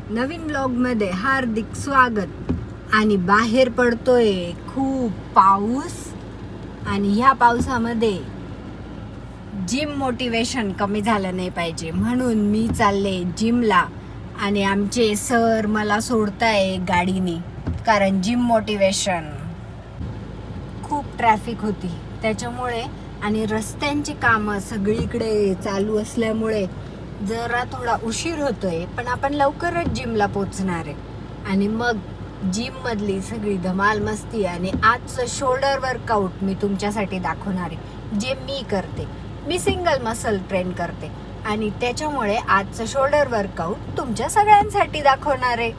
नवीन ब्लॉगमध्ये हार्दिक स्वागत. आणि बाहेर पडतोय खूप पाऊस आणि ह्या पावसामध्ये जिम मोटिवेशन कमी झालं नाही पाहिजे म्हणून मी चालले जिमला. आणि आमचे सर मला सोडताय गाडीने कारण जिम मोटिवेशन खूप ट्रॅफिक होती त्याच्यामुळे आणि रस्त्यांची कामं सगळीकडे चालू असल्यामुळे जरा थोडा उशीर होतोय. पण आपण लवकरच जिमला पोचणार आहे आणि मग जिम मधली सगळी धमाल मस्ती आणि आजचं शोल्डर वर्कआउट मी तुमच्यासाठी दाखवणार आहे जे मी करते. मी सिंगल मसल ट्रेन करते आणि त्याच्यामुळे आजचं शोल्डर वर्कआउट तुमच्या सगळ्यांसाठी दाखवणार आहे.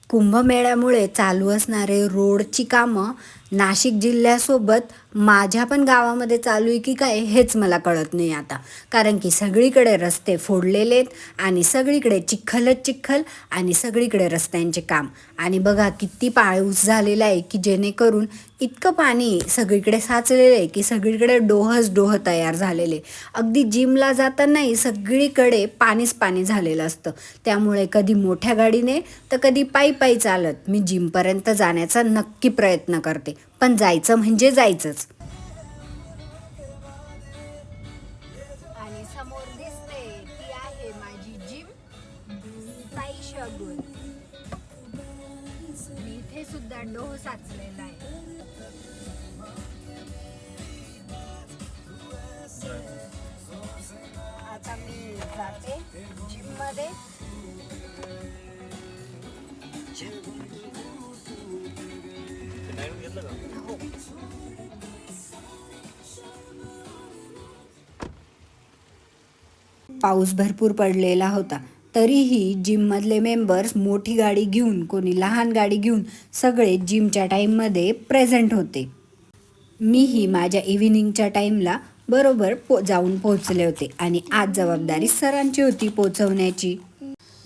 कुंभमेळ्यामुळे चालू असणारे रोडची कामं नाशिक जिल्ह्यासोबत माझ्या पण गावामध्ये चालू आहे की काय हेच मला कळत नाही आता. कारण की सगळीकडे रस्ते फोडलेले आहेत आणि सगळीकडे चिखलच चिखल आणि सगळीकडे रस्त्यांचे काम. आणि बघा किती पाऊस झालेला आहे की जेणेकरून इतकं पाणी सगळीकडे साचलेलं आहे की सगळीकडे डोह तयार झालेले. अगदी जिमला जातानाही सगळीकडे पाणीच पाणी झालेलं असतं. त्यामुळे कधी मोठ्या गाडीने तर कधी पायी पायी चालत मी जिमपर्यंत जाण्याचा नक्की प्रयत्न करते. पण जायचं म्हणजे जायचंच. आणि समोर दिसते ती आहे माझी जिम साई शगुन. इथे सुद्धा डोह साचलेला आहे. आता मी जाते जिम मध्ये. हो. पाऊस भरपूर पडलेला होता तरीही जिममधले मेंबर्स मोठी गाडी घेऊन कोणी लहान गाडी घेऊन सगळे जिमच्या टाईममध्ये प्रेझेंट होते. मीही माझ्या इव्हिनिंगच्या टाईमला बरोबर जाऊन पोहोचले होते आणि आज जबाबदारी सरांची होती पोचवण्याची.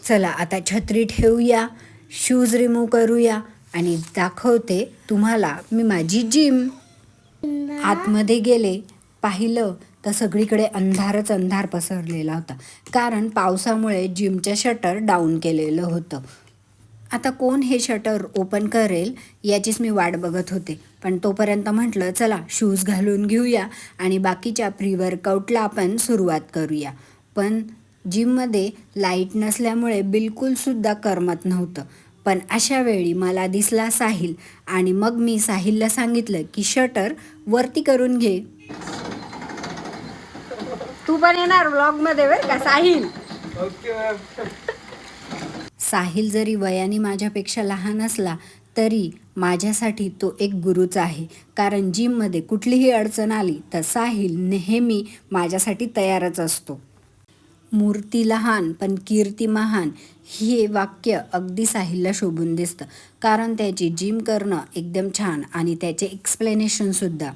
चला आता छत्री ठेवूया, शूज रिमूव्ह करूया आणि दाखवते तुम्हाला मी माझी जिम. आतमध्ये गेले पाहिलं तर सगळीकडे अंधारच अंधार पसरलेला होता कारण पावसामुळे जिमचं शटर डाऊन केलेलं होतं. आता कोण हे शटर ओपन करेल याचीच मी वाट बघत होते. पण तोपर्यंत म्हटलं चला शूज घालून घेऊया आणि बाकीच्या प्री वर्कआउटला आपण सुरुवात करूया. पण जिममध्ये लाईट नसल्यामुळे बिलकुलसुद्धा करमत नव्हतं. पण अशा वेळी मला दिसला साहिल आणि मग मी साहिलला सांगितलं की शटर वरती करून घे. तू पण येणार व्लॉगमध्ये बरं का साहिल. साहिल जरी वयाने माझ्यापेक्षा लहान असला तरी माझ्यासाठी तो एक गुरुच आहे. कारण जिममध्ये कुठलीही अडचण आली तर साहिल नेहमी माझ्यासाठी तयारच असतो. मूर्ती लहान पण कीर्ती महान हे वाक्य अगदी साहिलला शोभून दिसतं कारण त्याची जिम करणं एकदम छान आणि त्याचे एक्सप्लेनेशनसुद्धा.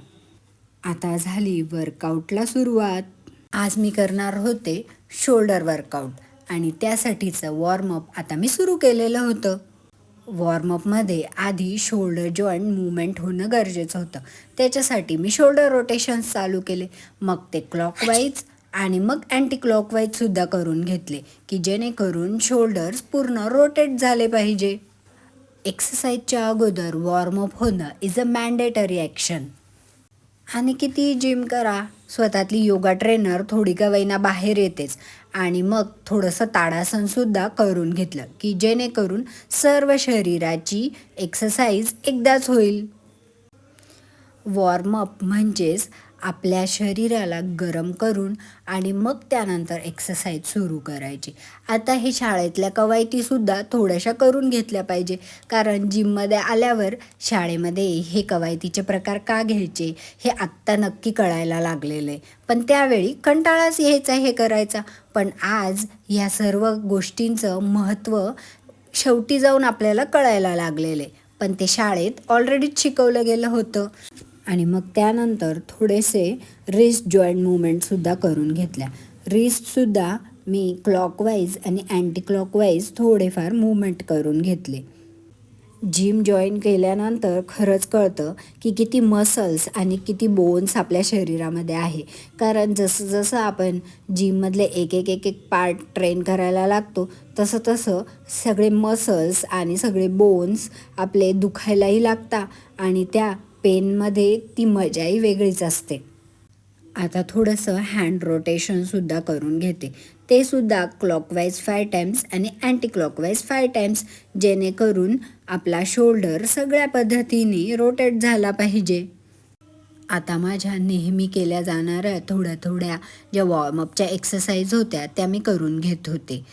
आता झाली वर्कआउटला सुरुवात. आज मी करणार होते शोल्डर वर्कआउट आणि त्यासाठीचं वॉर्मअप आता मी सुरू केलेलं होतं. वॉर्मअपमध्ये आधी शोल्डर जॉईंट मूवमेंट होणं गरजेचं होतं. त्याच्यासाठी मी शोल्डर रोटेशन्स चालू केले. मग ते क्लॉकवाईज आणि मग अँटी क्लॉकवाईजसुद्धा करून घेतले की जेणेकरून शोल्डर्स पूर्ण रोटेट झाले पाहिजे. एक्सरसाइजच्या अगोदर वॉर्मअप होणं इज अ मॅन्डेटरी ॲक्शन. आणि किती जिम करा स्वतःतली योगा ट्रेनर थोडी का वैना बाहेर येतेच. आणि मग थोडंसं ताडासनसुद्धा करून घेतलं की जेणेकरून सर्व शरीराची एक्सरसाइज एकदाच होईल. वॉर्मअप म्हणजेच आपल्या शरीराला गरम करून आणि मग त्यानंतर एक्सरसाइज सुरू करायची. आता हे शाळेतल्या कवायतीसुद्धा थोड्याशा करून घेतल्या पाहिजे कारण जिममध्ये आल्यावर शाळेमध्ये हे कवायतीचे प्रकार का घ्यायचे हे आत्ता नक्की कळायला लागलेलं आहे. पण त्यावेळी कंटाळाच यायचा हे करायचा. पण आज ह्या सर्व गोष्टींचं महत्त्व शेवटी जाऊन आपल्याला कळायला लागलेलं आहे. पण ते शाळेत ऑलरेडीच शिकवलं गेलं होतं. आणि मग त्यानंतर थोडेसे रिस्ट जॉईंट मूवमेंटसुद्धा करून घेतल्या. रिस्टसुद्धा मी क्लॉकवाईज आणि अँटी क्लॉकवाईज थोडेफार मूवमेंट करून घेतले. जिम जॉईन केल्यानंतर खरंच कळतं की किती मसल्स आणि किती बोन्स आपल्या शरीरामध्ये आहे. कारण जसं जसं आपण जिममधले एक एक एक एक पार्ट ट्रेन करायला लागतो तसं तसं सगळे मसल्स आणि सगळे बोन्स आपले दुखायलाही लागतात आणि त्या पेनमध्ये ती मजाही वेगळीच असते. आता थोडंसं हँड रोटेशनसुद्धा करून घेते. ते सुद्धा क्लॉकवाईज 5 टाइम्स आणि अँटी क्लॉकवाईज 5 टाइम्स, जेणेकरून आपला शोल्डर सगळ्या पद्धतीने रोटेट झाला पाहिजे. आता माझ्या नेहमी केल्या जाणाऱ्या थोड्या थोड्या ज्या वॉर्मअपच्या एक्सरसाइज होत्या त्या मी करून घेत होते,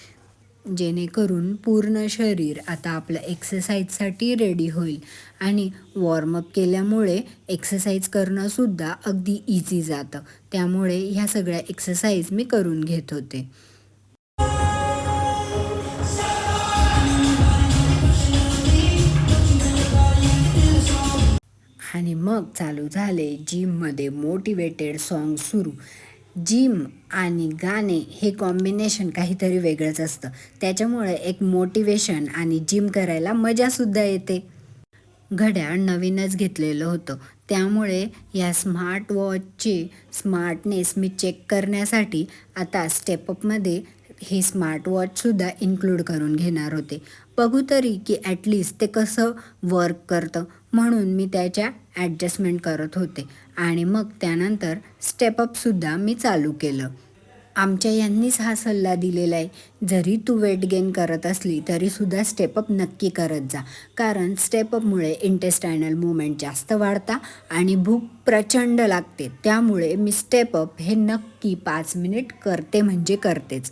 जेणेकरून पूर्ण शरीर आता आपलं एक्सरसाइजसाठी रेडी होईल. आणि वॉर्मअप केल्यामुळे एक्सरसाइज करणंसुद्धा अगदी इझी जातं. त्यामुळे ह्या सगळ्या एक्सरसाइज मी करून घेत होते. आणि मग चालू झाले जिममध्ये मोटिवेटेड सॉन्ग सुरू. जिम आणि गाणे हे कॉम्बिनेशन काहीतरी वेगळंच असतं. त्याच्यामुळे एक मोटिवेशन आणि जिम करायला मजासुद्धा येते. घड्याळ नवीनच घेतलेलं होतं, त्यामुळे या स्मार्ट वॉचचे स्मार्टनेस मी चेक करण्यासाठी आता स्टेपअपमध्ये हे स्मार्ट वॉचसुद्धा इन्क्लूड करून घेणार होते. बघू तरी की ॲटलिस्ट ते कसं वर्क करतं, म्हणून मी त्याच्या ॲडजस्टमेंट करत होते. आणि मग त्यानंतर स्टेपअपसुद्धा मी चालू केलं. आमच्या यांनीच हा सल्ला दिलेला आहे, जरी तू वेट गेन करत असली तरीसुद्धा स्टेपअप नक्की करत जा. कारण स्टेपअपमुळे इंटेस्टायनल मूवमेंट जास्त वाढता आणि भूक प्रचंड लागते. त्यामुळे मी स्टेपअप हे नक्की 5 मिनिट करते म्हणजे करतेच.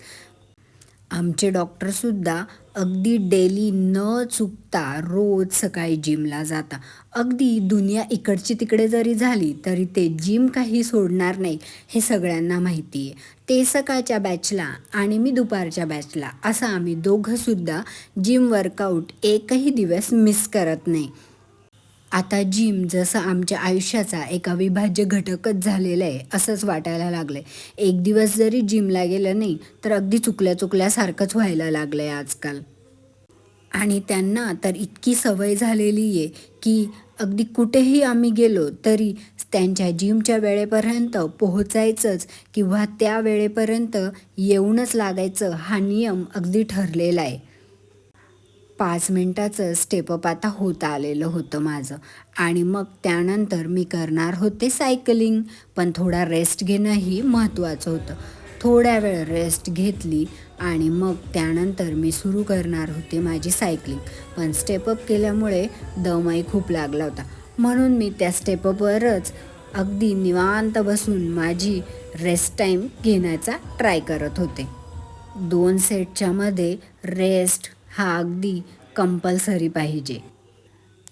आमचे डॉक्टरसुद्धा अगदी डेली न चुकता रोज सकाळी जिमला जाता. अगदी दुनिया इकडची तिकडे जरी झाली तरी ते जिम काही सोडणार नाही, हे सगळ्यांना माहिती आहे. ते सकाळच्या बॅचला आणि मी दुपारच्या बॅचला, असं आम्ही दोघंसुद्धा जिम वर्कआउट एकही दिवस मिस करत नाही. आता जिम जसं आमच्या आयुष्याचा एक अविभाज्य घटकच झालेला आहे असंच वाटायला लागलं आहे. एक दिवस जरी जिमला गेलं नाही तर अगदी चुकल्यासारखंच व्हायला लागलं आहे आजकाल. आणि त्यांना तर इतकी सवय झालेली आहे की अगदी कुठेही आम्ही गेलो तरी त्यांच्या जिमच्या वेळेपर्यंत पोहोचायचंच किंवा त्या वेळेपर्यंत येऊनच लागायचं, हा नियम अगदी ठरलेला आहे. 5 मिनटाचं स्टेपअप आता होत आलेलं होतं माझं. आणि मग त्यानंतर मी करणार होते सायकलिंग, पण थोडा रेस्ट घेणंही महत्त्वाचं होतं. थोड्या वेळ रेस्ट घेतली आणि मग त्यानंतर मी सुरू करणार होते माझी सायकलिंग. पण स्टेपअप केल्यामुळे दमही खूप लागला होता, म्हणून मी त्या स्टेपअपवरच अगदी निवांत बसून माझी रेस्ट टाईम घेण्याचा ट्राय करत होते. 2 सेटच्या मध्ये रेस्ट हा अगदी कंपल्सरी पाहिजे.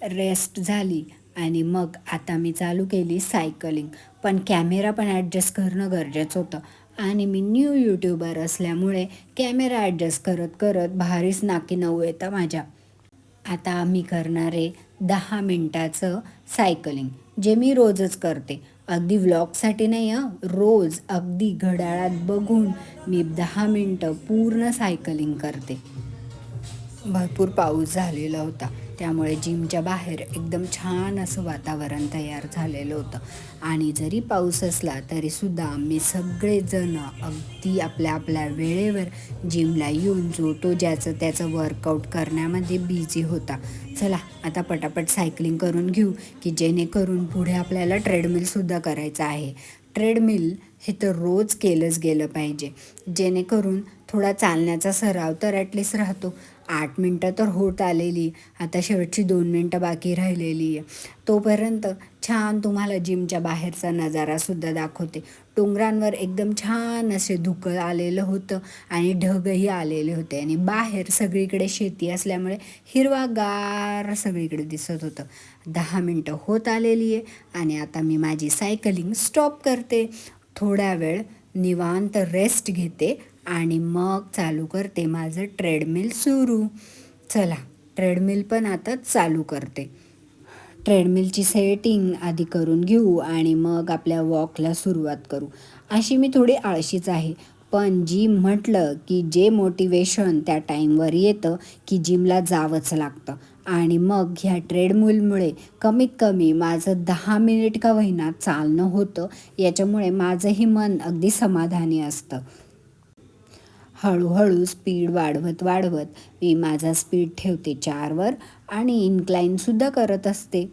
रेस्ट झाली आणि मग आता मी चालू केली सायकलिंग. पण कॅमेरा पण ॲडजस्ट करणं गरजेचं होतं आणि मी न्यू यूट्यूबर असल्यामुळे कॅमेरा ॲडजस्ट करत करत भारीच नाकी नऊ येतं माझ्या. आता आम्ही करणारे 10 मिनटाचं सायकलिंग, जे मी रोजच करते. अगदी व्लॉगसाठी नाही रोज अगदी घड्याळात बघून मी 10 मिनटं पूर्ण सायकलिंग करते. भरपूर पाऊस झालेला होता, त्यामुळे जिमच्या बाहेर एकदम छान असं वातावरण तयार झालेलं होतं. आणि जरी पाऊस असला तरीसुद्धा आम्ही सगळेजण अगदी आपल्या आपल्या वेळेवर जिमला येऊन जो तो ज्याचं त्याचं वर्कआउट करण्यामध्ये बिझी होता. चला आता पटापट सायकलिंग करून घेऊ की जेणेकरून पुढे आपल्याला ट्रेडमिलसुद्धा करायचं आहे. ट्रेडमिल हे तर रोज केलंच गेलं पाहिजे, जेणेकरून थोडा चालण्याचा सराव तर ॲटलिस्ट राहतो. 8 मिनटं तर होत आलेली, आता शेवटची 2 मिनटं बाकी राहिलेली आहे. तोपर्यंत छान तुम्हाला जिमच्या बाहेरचा नजारासुद्धा दाखवते. डोंगरांवर एकदम छान असे धुकं आलेलं होतं आणि ढगही आलेले होते आणि बाहेर सगळीकडे शेती असल्यामुळे हिरवागार सगळीकडे दिसत होतं. 10 मिनटं होत आलेली आहे आणि आता मी माझी सायकलिंग स्टॉप करते. थोड्या वेळ निवांत रेस्ट घेते आणि मग चालू करते माझं ट्रेडमिल सुरू. चला ट्रेडमिल पण आता चालू करते. ट्रेडमिलची सेटिंग आधी करून घेऊ आणि मग आपल्या वॉकला सुरुवात करू. अशी मी थोडी आळशीच आहे, पण जिम म्हटलं की जे मोटिवेशन त्या टाईमवर येतं की जिमला जावंच लागतं. आणि मग ह्या ट्रेडमिलमुळे कमीत कमी माझं 10 मिनिट का होईना चालणं होतं. याच्यामुळे माझंही मन अगदी समाधानी असतं. हळूहळू स्पीड वाढवत वाढवत मी माझा स्पीड ठेवते 4वर आणि इन्क्लाइनसुद्धा करत असते.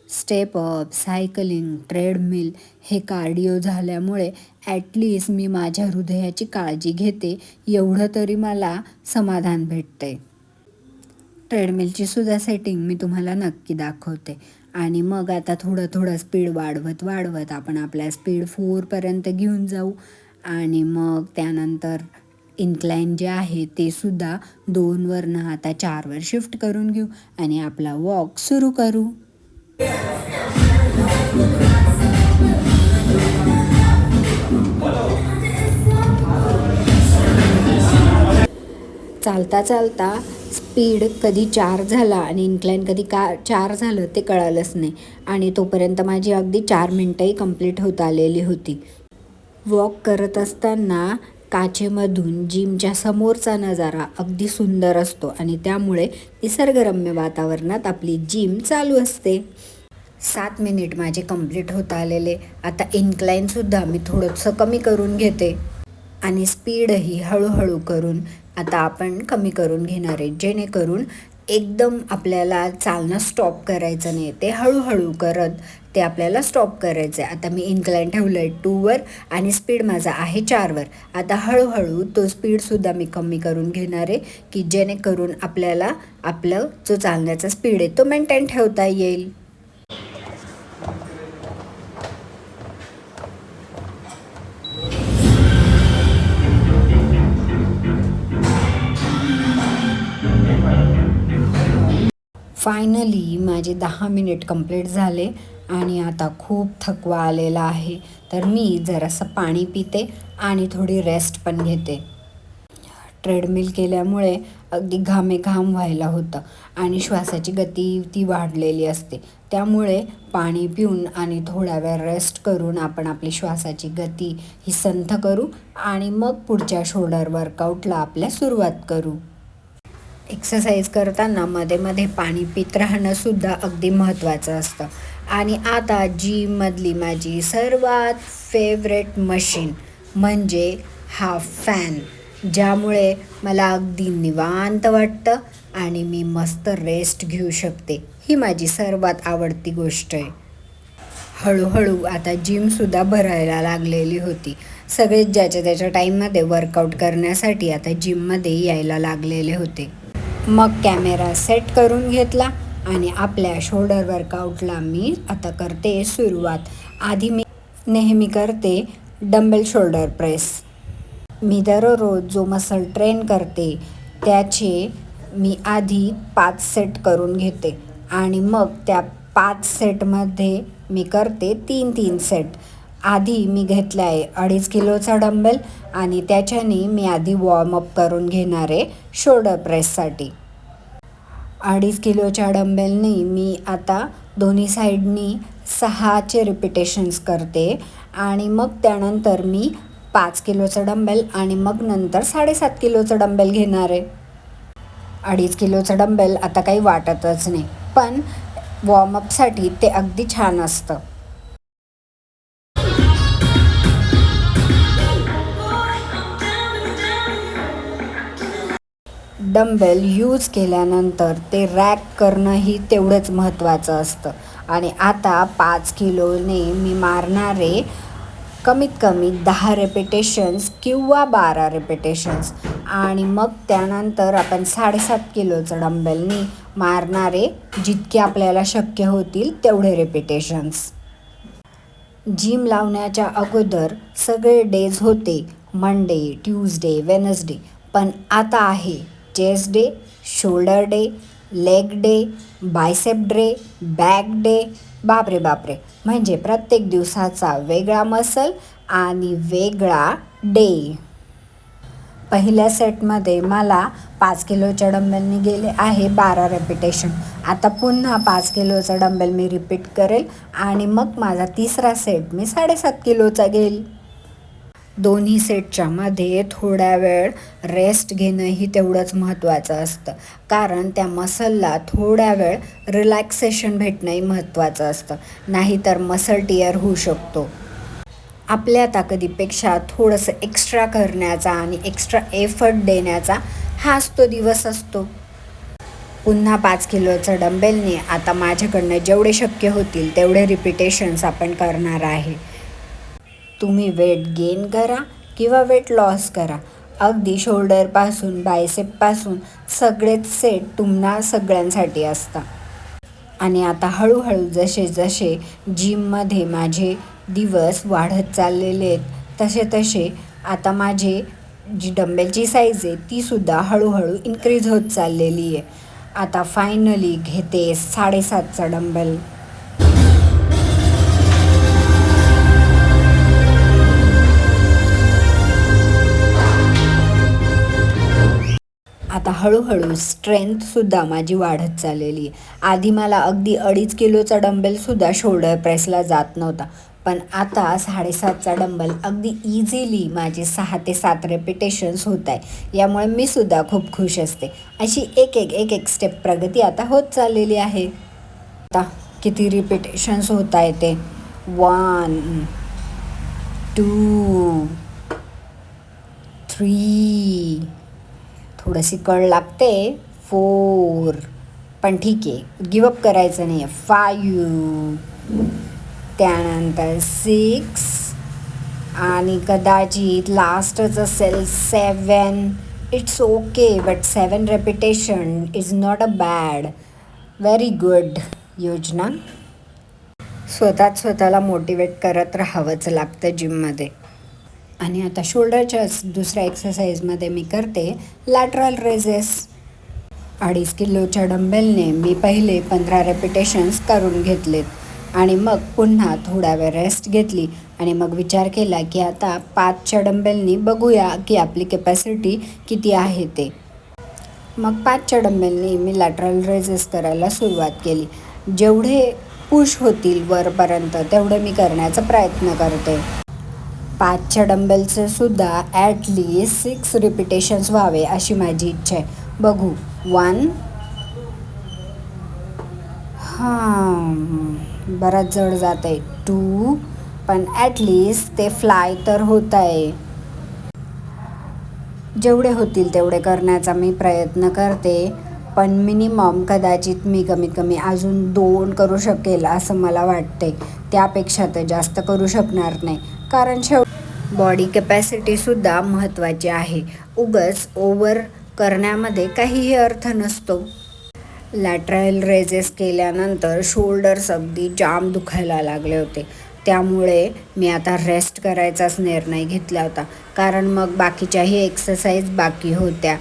स्टेप अप, सायकलिंग, ट्रेडमिल हे कार्डिओ झाल्यामुळे ॲटलिस्ट मी माझ्या हृदयाची काळजी घेते, एवढं तरी मला समाधान भेटते. ट्रेडमिलची सुद्धा सेटिंग मी तुम्हाला नक्की दाखवते. आणि मग आता थोडं थोडं स्पीड वाढवत वाढवत आपण आपल्या स्पीड 4पर्यंत घेऊन जाऊ. आणि मग त्यानंतर इन्क्लाइन जे आहे ते सुद्धा 2वरनं आता 4वर शिफ्ट करून घेऊ आणि आपला वॉक सुरू करू. चालता चालता स्पीड कधी 4 झाला आणि इन्क्लाइन कधी 4 झालं ते कळालंच नाही. आणि तोपर्यंत माझी अगदी 4 मिनटंही कंप्लीट होत आलेली होती. वॉक करत असताना काचेमधून जिमच्या समोरचा नजारा अगदी सुंदर असतो आणि त्यामुळे निसर्गरम्य वातावरणात आपली जिम चालू असते. 7 मिनिट माझे कंप्लीट होत आलेले. आता इन्क्लाइनसुद्धा मी थोडंसं कमी करून घेते आणि स्पीडही हळूहळू करून आता आपण कमी करून घेणार आहे, जेणेकरून एकदम आपल्याला चालणं स्टॉप करायचं नाही. ते हळूहळू करत ते आपल्याला स्टॉप करायचं आहे. आता मी इन्क्लाइन ठेवलं आहे 2वर आणि स्पीड माझा आहे 4वर. आता हळूहळू तो स्पीडसुद्धा मी कमी करून घेणार आहे की जेणेकरून आपल्याला आपलं जो चालण्याचा स्पीड आहे तो मेंटेन ठेवता येईल. फायनली माझे 10 मिनिट कंप्लीट झाले आणि आता खूप थकवा आलेला आहे. तर मी जरासं पाणी पिते आणि थोडी रेस्ट पण घेते. ट्रेडमिल केल्यामुळे अगदी घामेघाम व्हायला होतं आणि श्वासाची गती ती वाढलेली असते. त्यामुळे पाणी पिऊन आणि थोडा वेळ रेस्ट करून आपण आपली श्वासाची गती ही संथ करू आणि मग पुढच्या शोल्डर वर्कआउटला आपल्या सुरुवात करू. एक्सरसाइज करताना मध्ये मध्ये पाणी पित राहणंसुद्धा अगदी महत्त्वाचं असतं. आणि आता जिममधली माझी सर्वात फेवरेट मशीन म्हणजे हा फॅन, ज्यामुळे मला अगदी निवांत वाटतं आणि मी मस्त रेस्ट घेऊ शकते. ही माझी सर्वात आवडती गोष्ट आहे. हळूहळू आता जिमसुद्धा भरायला लागलेली होती. सगळेच ज्याच्या त्याच्या टाईममध्ये वर्कआउट करण्यासाठी आता जिममध्ये यायला लागलेले होते. मग कॅमेरा सेट करून घेतला आणि आपल्या शोल्डर वर्कआउटला मी आता करते सुरुवात. आधी मी नेहमी करते डंबेल शोल्डर प्रेस. मी दररोज जो मसल ट्रेन करते त्याचे मी आधी 5 सेट करून घेते आणि मग त्या 5 सेटमध्ये मी करते 3-3 सेट. आधी मी घेतला आहे 2.5 किलोचा डंबेल आणि त्याच्याने मी आधी वॉर्मअप करून घेणार आहे शोल्डर प्रेससाठी. 2.5 किलोच्या डंबेलनी मी आता दोन्ही साईडनी 6चे रिपिटेशन्स करते आणि मग त्यानंतर मी 5 किलोचं डंबेल आणि मग नंतर 7.5 किलोचं डंबेल घेणार आहे. 2.5 किलोचं डंबेल आता काही वाटतच नाही, पण वॉर्मअपसाठी ते अगदी छान असतं. डंबेल यूज केल्यानंतर ते रॅक करणंही तेवढंच महत्त्वाचं असतं. आणि आता 5 किलोने मी मारणारे कमीत कमी 10 रेपिटेशन्स किंवा 12 रेपिटेशन्स आणि मग त्यानंतर आपण 7.5 किलोचं डंबेलनी मारणारे जितके आपल्याला शक्य होतील तेवढे रेपिटेशन्स. जिम लावण्याच्या अगोदर सगळे डेज होते मंडे, ट्यूजडे, वेनसडे, पण आता आहे chest day, shoulder day, leg day, bicep day, back day. बापरे बापरे, म्हणजे प्रत्येक दिवसाचा वेगळा मसल आणि वेगळा डे. पहिल्या सेटमध्ये मला 5 किलोच्या डंबेलनी गेले आहे 12 रेपिटेशन. आता पुन्हा 5 किलोचा डंबेल मी रिपीट करेल आणि मग माझा तिसरा सेट मी 7.5 किलोचा घेईल. दोन्ही सेटच्या मध्ये थोड्या वेळ रेस्ट घेणंही तेवढंच महत्त्वाचं असतं, कारण त्या मसलला थोड्या वेळ रिलॅक्सेशन भेटणंही महत्त्वाचं असतं, नाहीतर मसल टिअर होऊ शकतो. आपल्या ताकदीपेक्षा थोडंसं एक्स्ट्रा करण्याचा आणि एक्स्ट्रा एफर्ट देण्याचा हाच तो दिवस असतो. पुन्हा 5 किलोचं डंबेलने आता माझ्याकडनं जेवढे शक्य होतील तेवढे रिपिटेशन्स आपण करणार आहे. तुम्ही वेट गेन करा किंवा वेट लॉस करा, अगदी शोल्डरपासून बायसेपपासून सगळेच सेट तुम्हाला सगळ्यांसाठी असतात. आणि आता हळूहळू जसे जसे जिममध्ये माझे दिवस वाढत चाललेले आहेत तसे तसे आता माझे जी डंबेलची साईज आहे तीसुद्धा हळूहळू इन्क्रीज होत चाललेली आहे. आता फायनली घेते 7.5चा डंबेल. आता हळूहळू स्ट्रेंथसुद्धा माझी वाढत चाललेली आहे. आधी मला अगदी 2.5 किलोचा डंबेलसुद्धा शोल्डर प्रेसला जात नव्हता, पण आता 7.5चा डंबल अगदी इझिली माझे 6 ते 7 रेपिटेशन्स होत आहे. यामुळे मी सुद्धा खूप खुश असते. अशी एक एक स्टेप प्रगती आता होत चाललेली आहे. आता किती रिपिटेशन्स होत आहे ते 1 2 3, थोडीशी कळ लागते 4, पण ठीक आहे, गिवअप करायचं नाही आहे 5, त्यानंतर 6 आणि कदाचित लास्टच असेल 7. It's okay, but 7 repetition is not a bad. Very good योजना. स्वतःला मोटिवेट करत राहावंच लागतं जिममध्ये. आणि आता शोल्डरच्याच दुसऱ्या एक्सरसाइजमध्ये मी करते लॅटरल रेझेस. 2.5 किलोच्या डंबेलने मी पहिले 15 रेपिटेशन्स करून घेतलेत आणि मग पुन्हा थोडा वेळ रेस्ट घेतली आणि मग विचार केला की आता 5च्या डंबेलनी बघूया की आपली कॅपॅसिटी किती आहे ते. मग 5च्या डंबेलनी मी लॅटरल रेझेस करायला सुरुवात केली. जेवढे पुश होतील वरपर्यंत तेवढे मी करण्याचा प्रयत्न करते. 5च्या डंबेलचे सुद्धा ॲटलिस्ट 6 रिपिटेशन्स व्हावे अशी माझी इच्छा आहे. बघू 1, बराच जड जात आहे 2, पण ॲटलिस्ट ते फ्लाय तर होत आहे. जेवढे होतील तेवढे करण्याचा मी प्रयत्न करते, पण मिनिमम कदाचित मी कमीत कमी अजून 2 करू शकेल असं मला वाटते. त्यापेक्षा तर जास्त करू शकणार नाही, कारण बॉडी कॅपॅसिटीसुद्धा महत्त्वाची आहे. उगाच ओव्हर करण्यामध्ये काहीही अर्थ नसतो. लॅटरल रेझेस केल्यानंतर शोल्डर्स अगदी जाम दुखायला लागले होते, त्यामुळे मी आता रेस्ट करायचाच निर्णय घेतला होता, कारण मग बाकीच्याही एक्सरसाइज बाकी होत्या.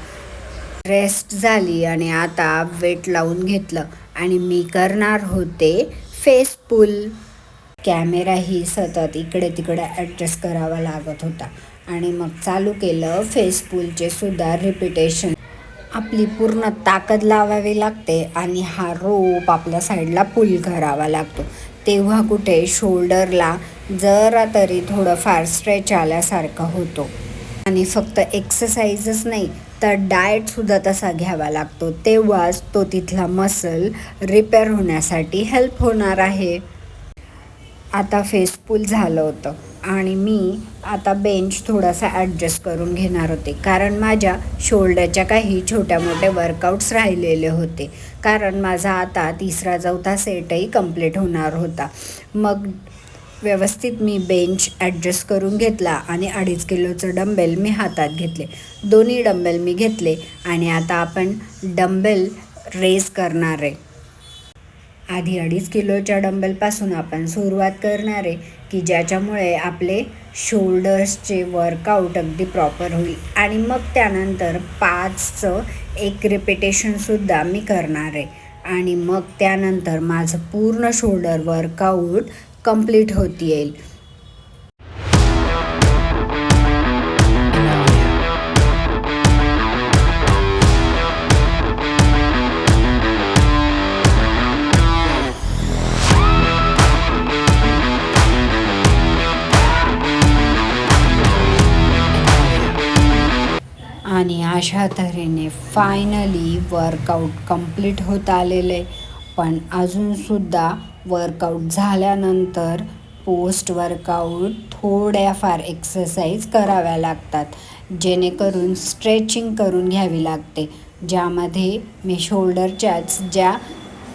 रेस्ट झाली आणि आता वेट लावून घेतलं आणि मी करणार होते फेस पुल. कॅमेराही सतत इकडे तिकडे ॲडजस्ट करावा लागत होता आणि मग चालू केलं फेस पुलचे सुद्धा रिपिटेशन. आपली पूर्ण ताकद लावावी लागते आणि हा रोप आपल्या साईडला पुल करावा लागतो, तेव्हा कुठे शोल्डरला जरा तरी थोडंफार स्ट्रेच आल्यासारखं होतो. आणि फक्त एक्सरसाइजच नाही तर डाएटसुद्धा तसा घ्यावा लागतो, तेव्हाच तो तिथला मसल रिपेअर होण्यासाठी हेल्प होणार आहे. आता फेस पुल झालं होतं आणि मी आता बेंच थोडासा ॲडजस्ट करून घेणार होते, कारण माझ्या शोल्डरच्या काही छोट्या मोठे वर्कआउट्स राहिलेले होते, कारण माझा आता 3रा-4था सेटही कंप्लीट होणार होता. मग व्यवस्थित मी बेंच ॲडजस्ट करून घेतला आणि 2.5 किलोचं डंबेल मी हातात घेतले. दोन्ही डंबेल मी घेतले आणि आता आपण डंबेल रेज करणार आहे. आधी 2.5 किलोच्या डंबेलपासून आपण सुरुवात करणार आहे की ज्याच्यामुळे आपले शोल्डर्सचे वर्कआउट अगदी प्रॉपर होईल. आणि मग त्यानंतर 5चं 1 रिपिटेशनसुद्धा मी करणार आहे आणि मग त्यानंतर माझं पूर्ण शोल्डर वर्कआउट कंप्लीट होत येईल. आणि अशा तऱ्हेने फायनली वर्कआउट कंप्लीट होत आलेलं आहे. पण अजूनसुद्धा वर्कआउट झाल्यानंतर पोस्ट वर्कआउट थोड्याफार एक्सरसाइज कराव्या लागतात, जेणेकरून स्ट्रेचिंग करून घ्यावी लागते, ज्यामध्ये मी शोल्डरच्याच ज्या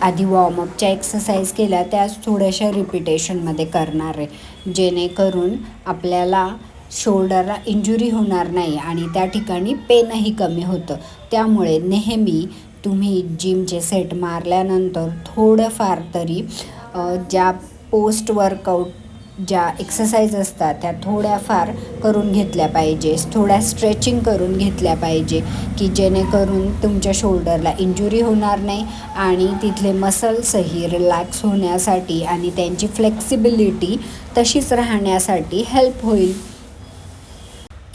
आधी वॉर्मअपच्या एक्सरसाइज केल्या त्याच थोड्याशा रिपिटेशनमध्ये करणार आहे, जेणेकरून आपल्याला शोल्डरला इंजुरी होणार नाही आणि त्या ठिकाणी पेनही कमी होतं. त्यामुळे नेहमी तुम्ही जिमचे सेट मारल्यानंतर थोडंफार तरी ज्या पोस्ट वर्कआउट ज्या एक्सरसाइज असतात त्या थोड्याफार करून घेतल्या पाहिजे, थोड्या स्ट्रेचिंग करून घेतल्या पाहिजे, की जेणेकरून तुमच्या शोल्डरला इंजुरी होणार नाही आणि तिथले मसल्सही रिलॅक्स होण्यासाठी आणि त्यांची फ्लेक्सिबिलिटी तशीच राहण्यासाठी हेल्प होईल.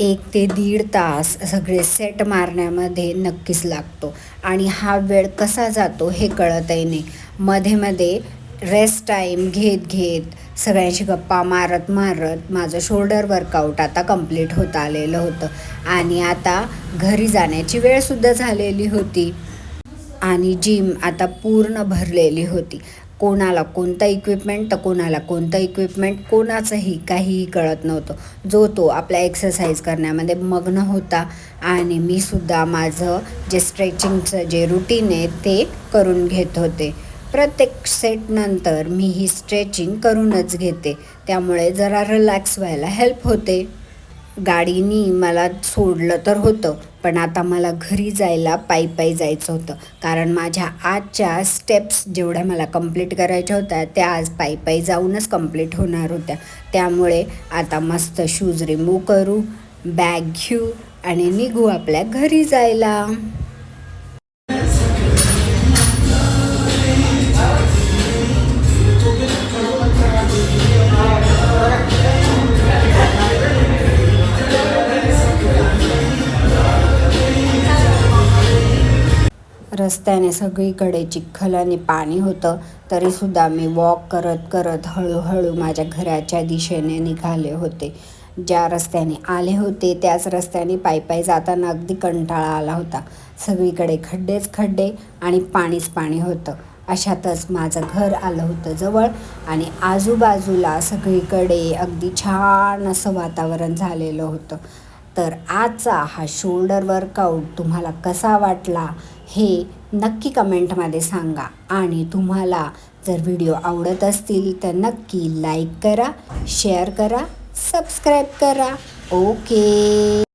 1 ते 1.5 तास सगळे सेट मारण्यामध्ये नक्कीच लागतो आणि हा वेळ कसा जातो हे कळतही नाही. मध्ये मध्ये रेस्ट टाईम घेत सगळ्यांशी गप्पा मारत माझं शोल्डर वर्कआउट आता कंप्लीट होत आलेलं होतं आणि आता घरी जाण्याची वेळसुद्धा झालेली होती आणि जिम आता पूर्ण भरलेली होती. कोणाला कोणतं इक्विपमेंट तर कोणाला कोणतं इक्विपमेंट, कोणाचंही काहीही कळत नव्हतं. जो तो आपल्या एक्सरसाइज करण्यामध्ये मग्न होता आणि मी सुद्धा माझं जे स्ट्रेचिंगचं जे रुटीन आहे ते करून घेत होते. प्रत्येक सेटनंतर मी ही स्ट्रेचिंग करूनच घेते, त्यामुळे जरा रिलॅक्स व्हायला हेल्प होते. गाडीनी मला सोडलं तर होतं, पण आता मला घरी जायला पायी जायचं होतं, कारण माझ्या आजच्या स्टेप्स जेवढ्या मला कंप्लीट करायच्या होत्या त्या आज पायी जाऊनच कंप्लीट होणार होत्या. त्यामुळे आता मस्त शूज रिमूव्ह करू, बॅग घेऊ आणि निघू आपल्या घरी जायला. रस्त्याने सगळीकडे चिखल आणि पाणी होतं, तरीसुद्धा मी वॉक करत हळूहळू माझ्या घराच्या दिशेने निघाले होते. ज्या रस्त्याने आले होते त्याच रस्त्याने पायी जाताना अगदी कंटाळा आला होता. सगळीकडे खड्डे आणि पाणीच पाणी होतं. अशातच माझं घर आलं होतं जवळ आणि आजूबाजूला सगळीकडे अगदी छान असं वातावरण झालेलं होतं. तर आजचा हा शोल्डर वर्कआउट तुम्हाला कसा वाटला हे नक्की कमेंटमध्ये सांगा आणि तुम्हाला जर व्हिडिओ आवडत असतील तर नक्की लाईक करा, शेअर करा, सबस्क्राईब करा. ओके.